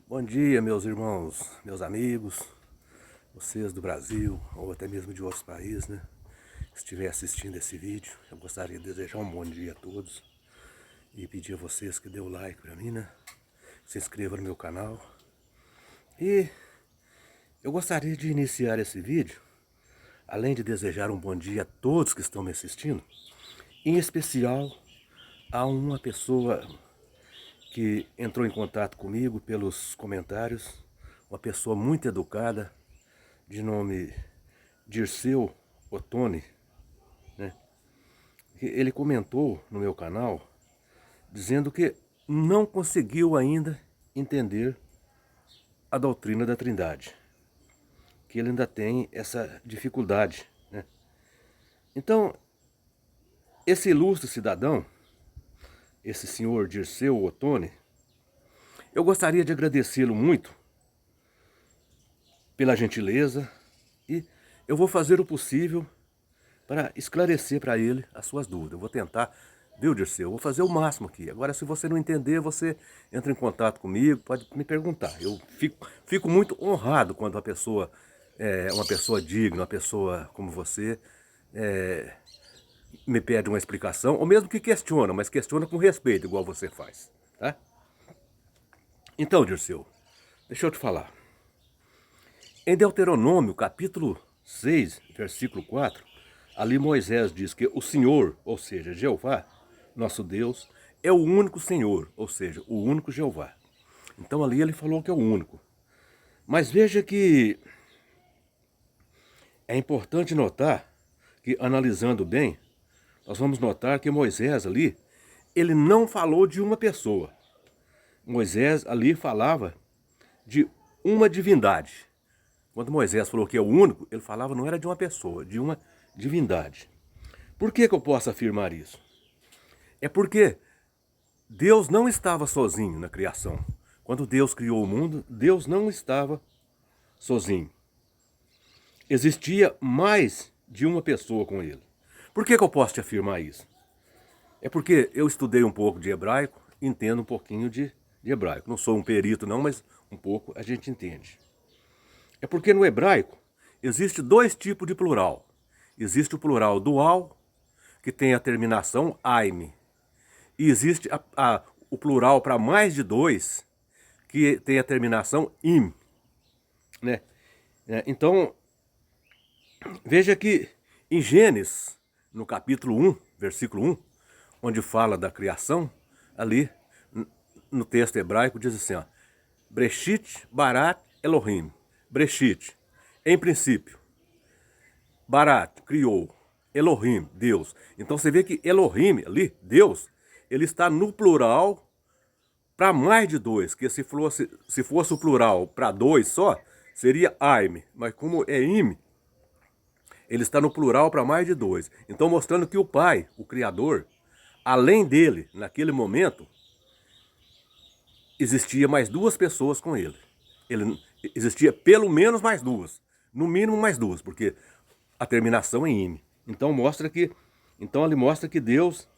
Bom dia, meus irmãos, meus amigos, vocês do Brasil ou até mesmo de outros países, né? Se estiver assistindo esse vídeo, eu gostaria de desejar um bom dia a todos e pedir a vocês que dê o like para mim, né? Se inscreva no meu canal. E eu gostaria de iniciar esse vídeo, além de desejar um bom dia a todos que estão me assistindo, em especial a uma pessoa que entrou em contato comigo pelos comentários, uma pessoa muito educada, de nome Dirceu Ottoni, né? Ele comentou no meu canal, dizendo que não conseguiu ainda entender a doutrina da Trindade, que ele ainda tem essa dificuldade, né? Então, esse ilustre cidadão, esse senhor Dirceu Ottoni, eu gostaria de agradecê-lo muito pela gentileza e eu vou fazer o possível para esclarecer para ele as suas dúvidas. Eu vou tentar, viu, Dirceu? Eu vou fazer o máximo aqui. Agora, se você não entender, você entra em contato comigo, pode me perguntar. Eu fico muito honrado quando uma pessoa digna, uma pessoa como você, me pede uma explicação, ou mesmo que questiona, mas questiona com respeito, igual você faz, tá? Então, Dirceu, deixa eu te falar. Em Deuteronômio, capítulo 6, versículo 4, ali Moisés diz que o Senhor, ou seja, Jeová, nosso Deus, é o único Senhor, ou seja, o único Jeová. Então ali ele falou que é o único. Mas veja que é importante notar que, analisando bem, nós vamos notar que Moisés ali, ele não falou de uma pessoa. Moisés ali falava de uma divindade. Quando Moisés falou que é o único, ele falava não era de uma pessoa, de uma divindade. Por que eu posso afirmar isso? É porque Deus não estava sozinho na criação. Quando Deus criou o mundo, Deus não estava sozinho. Existia mais de uma pessoa com ele. Por que eu posso te afirmar isso? É porque eu estudei um pouco de hebraico, entendo um pouquinho de hebraico. Não sou um perito não, mas um pouco a gente entende. É porque no hebraico existe dois tipos de plural. Existe o plural dual, que tem a terminação aime. E existe o plural para mais de dois, que tem a terminação im, né? Então, veja que em Gênesis, no capítulo 1, versículo 1, onde fala da criação, ali no texto hebraico diz assim, ó, Breshit barat Elohim. Breshit, em princípio. Barat, criou. Elohim, Deus. Então você vê que Elohim, ali, Deus, ele está no plural para mais de dois. Que se fosse o plural para dois só, seria Aim. Mas como é Im, ele está no plural para mais de dois. Então mostrando que o Pai, o Criador, além dele, naquele momento, existia mais duas pessoas com ele. Existia pelo menos mais duas. No mínimo mais duas, porque a terminação é Im. Então ele mostra que Deus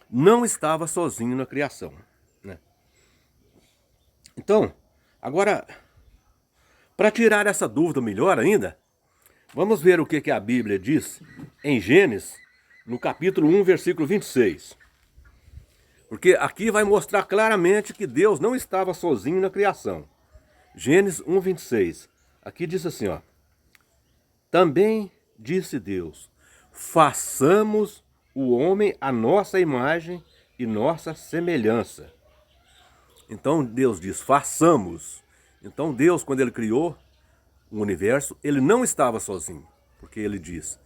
não estava sozinho na criação, né? Então, agora, para tirar essa dúvida melhor ainda, vamos ver o que a Bíblia diz em Gênesis, no capítulo 1, versículo 26. Porque aqui vai mostrar claramente que Deus não estava sozinho na criação. Gênesis 1, 26. Aqui diz assim, ó. Também disse Deus, façamos o homem à nossa imagem e nossa semelhança. Então Deus diz, façamos. Então Deus, quando ele criou o universo, ele não estava sozinho. Porque ele diz,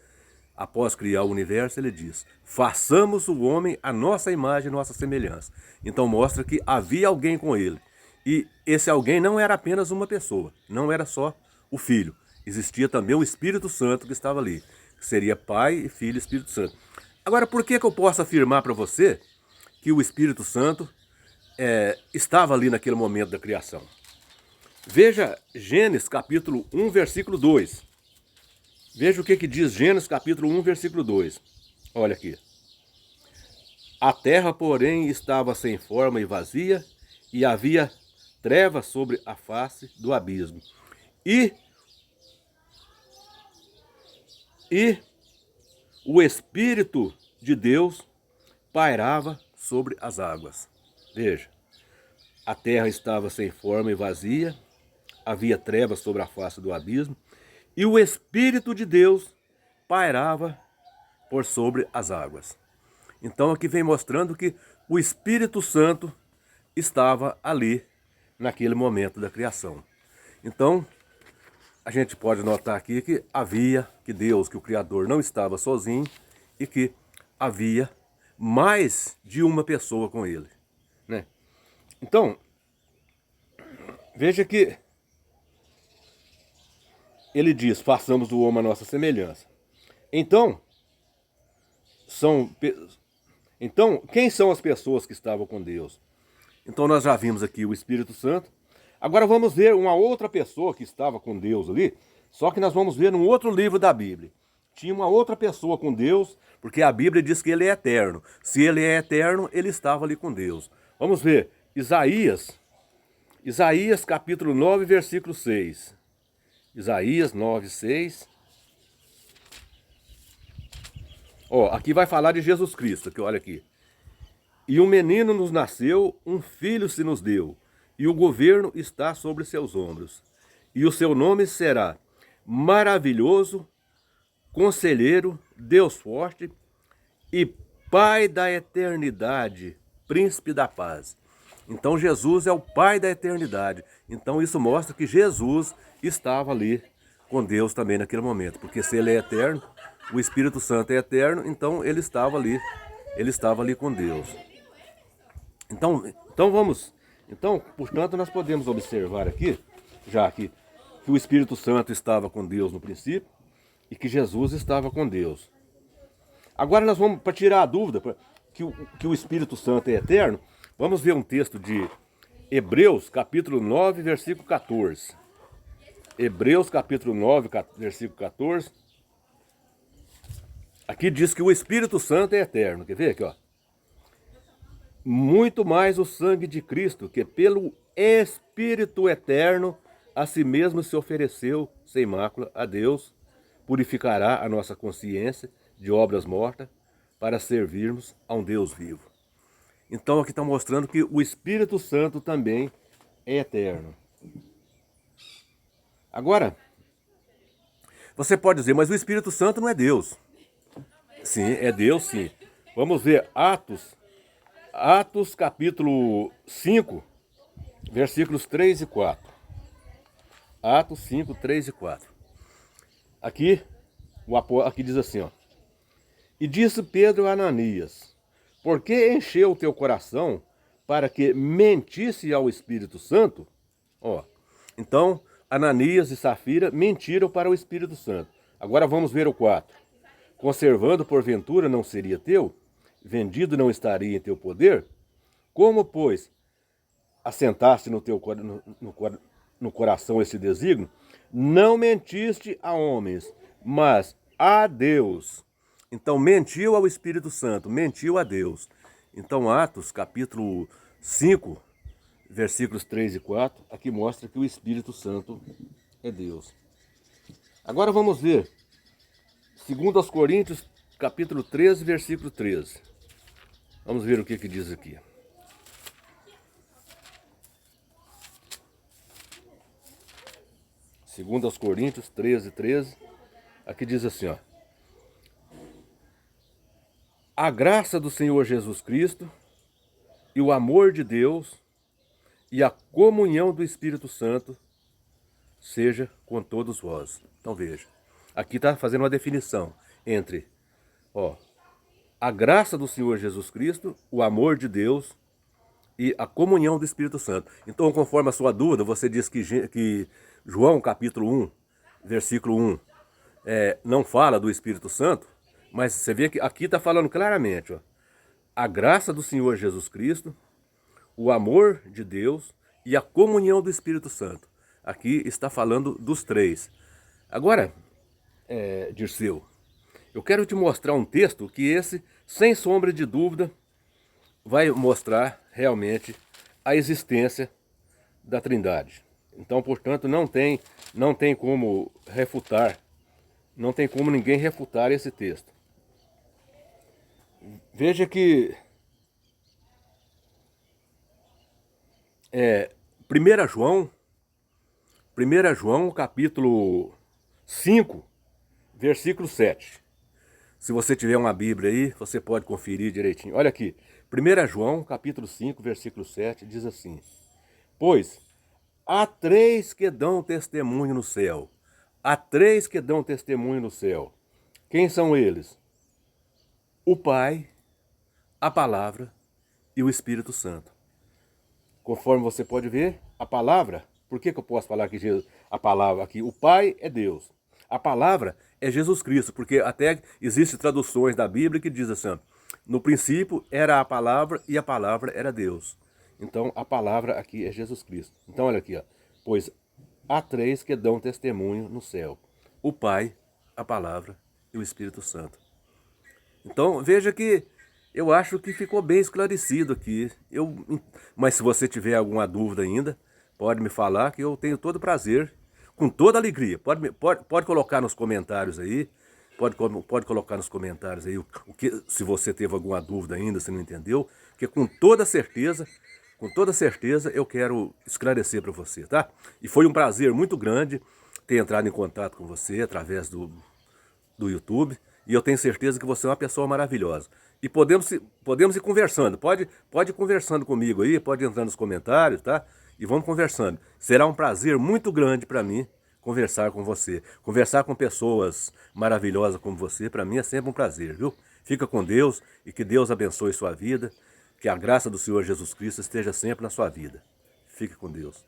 após criar o universo, ele diz, façamos o homem à nossa imagem e nossa semelhança. Então mostra que havia alguém com ele. E esse alguém não era apenas uma pessoa, não era só o Filho. Existia também o Espírito Santo que estava ali, que seria Pai, Filho e Espírito Santo. Agora, por que eu posso afirmar para você que o Espírito Santo estava ali naquele momento da criação? Veja Gênesis capítulo 1, versículo 2. Veja o que diz Gênesis capítulo 1, versículo 2. Olha aqui. A terra, porém, estava sem forma e vazia, e havia trevas sobre a face do abismo. E o Espírito de Deus pairava sobre as águas. Veja, a terra estava sem forma e vazia, havia trevas sobre a face do abismo, e o Espírito de Deus pairava por sobre as águas. Então aqui vem mostrando que o Espírito Santo estava ali naquele momento da criação. Então, a gente pode notar aqui que Deus, que o Criador, não estava sozinho e que havia mais de uma pessoa com ele, né? Então, veja que ele diz, façamos o homem à nossa semelhança. Então, quem são as pessoas que estavam com Deus? Então nós já vimos aqui o Espírito Santo. Agora vamos ver uma outra pessoa que estava com Deus ali, só que nós vamos ver num outro livro da Bíblia. Tinha uma outra pessoa com Deus, porque a Bíblia diz que ele é eterno. Se ele é eterno, ele estava ali com Deus. Vamos ver, Isaías capítulo 9, versículo 6. Isaías 9, 6. Ó, aqui vai falar de Jesus Cristo, que olha aqui. E um menino nos nasceu, um filho se nos deu, e o governo está sobre seus ombros. E o seu nome será Maravilhoso, Conselheiro, Deus Forte e Pai da Eternidade, Príncipe da Paz. Então Jesus é o Pai da Eternidade. Então isso mostra que Jesus estava ali com Deus também naquele momento. Porque se ele é eterno, o Espírito Santo é eterno, então ele estava ali com Deus. Portanto, nós podemos observar aqui, já que o Espírito Santo estava com Deus no princípio e que Jesus estava com Deus. Agora nós vamos, para tirar a dúvida que o Espírito Santo é eterno, vamos ver um texto de Hebreus, capítulo 9, versículo 14. Hebreus, capítulo 9, versículo 14. Aqui diz que o Espírito Santo é eterno. Quer ver aqui, ó? Muito mais o sangue de Cristo, que pelo Espírito eterno a si mesmo se ofereceu sem mácula a Deus, purificará a nossa consciência de obras mortas para servirmos a um Deus vivo. Então aqui está mostrando que o Espírito Santo também é eterno. Agora, você pode dizer, mas o Espírito Santo não é Deus. Sim, é Deus sim. Vamos ver Atos capítulo 5, versículos 3 e 4. Atos 5, 3 e 4. Aqui diz assim, ó. E disse Pedro a Ananias, por que encheu o teu coração para que mentisse ao Espírito Santo? Ó, então, Ananias e Safira mentiram para o Espírito Santo. Agora vamos ver o 4. Conservando porventura não seria teu? Vendido não estaria em teu poder? Como, pois, assentaste no coração esse desígnio? Não mentiste a homens, mas a Deus. Então mentiu ao Espírito Santo, mentiu a Deus. Então Atos capítulo 5, versículos 3 e 4, aqui mostra que o Espírito Santo é Deus. Agora vamos ver 2 Coríntios capítulo 13, versículo 13. Vamos ver o que diz aqui. Segundo aos Coríntios 13, 13, aqui diz assim, ó. A graça do Senhor Jesus Cristo e o amor de Deus e a comunhão do Espírito Santo seja com todos vós. Então veja, aqui está fazendo uma definição entre, ó, a graça do Senhor Jesus Cristo, o amor de Deus e a comunhão do Espírito Santo. Então, conforme a sua dúvida, você diz que João capítulo 1, versículo 1, não fala do Espírito Santo, mas você vê que aqui está falando claramente, ó, a graça do Senhor Jesus Cristo, o amor de Deus e a comunhão do Espírito Santo. Aqui está falando dos três. Agora, Dirceu, eu quero te mostrar um texto que esse, sem sombra de dúvida, vai mostrar realmente a existência da Trindade. Então, portanto, não tem como refutar, não tem como ninguém refutar esse texto. Veja que 1 João, 1 João capítulo 5, versículo 7. Se você tiver uma Bíblia aí, você pode conferir direitinho. Olha aqui, 1 João capítulo 5, versículo 7, diz assim: Pois há três que dão testemunho no céu. Há três que dão testemunho no céu. Quem são eles? O Pai, a Palavra e o Espírito Santo. Conforme você pode ver, a palavra, por que eu posso falar que a palavra aqui? O Pai é Deus. A palavra é Jesus Cristo, porque até existem traduções da Bíblia que diz assim: no princípio era a palavra e a palavra era Deus. Então a palavra aqui é Jesus Cristo. Então olha aqui, ó. Pois há três que dão testemunho no céu: o Pai, a palavra e o Espírito Santo. Então veja que eu acho que ficou bem esclarecido aqui. Mas se você tiver alguma dúvida ainda, pode me falar que eu tenho todo prazer, com toda alegria. Pode colocar nos comentários aí, pode colocar nos comentários aí se você teve alguma dúvida ainda, se não entendeu, que com toda certeza eu quero esclarecer para você, tá? E foi um prazer muito grande ter entrado em contato com você através do YouTube. E eu tenho certeza que você é uma pessoa maravilhosa. E podemos ir conversando. Pode ir conversando comigo aí, pode entrar nos comentários, tá? E vamos conversando. Será um prazer muito grande para mim conversar com você. Conversar com pessoas maravilhosas como você, para mim é sempre um prazer, viu? Fica com Deus e que Deus abençoe sua vida. Que a graça do Senhor Jesus Cristo esteja sempre na sua vida. Fique com Deus.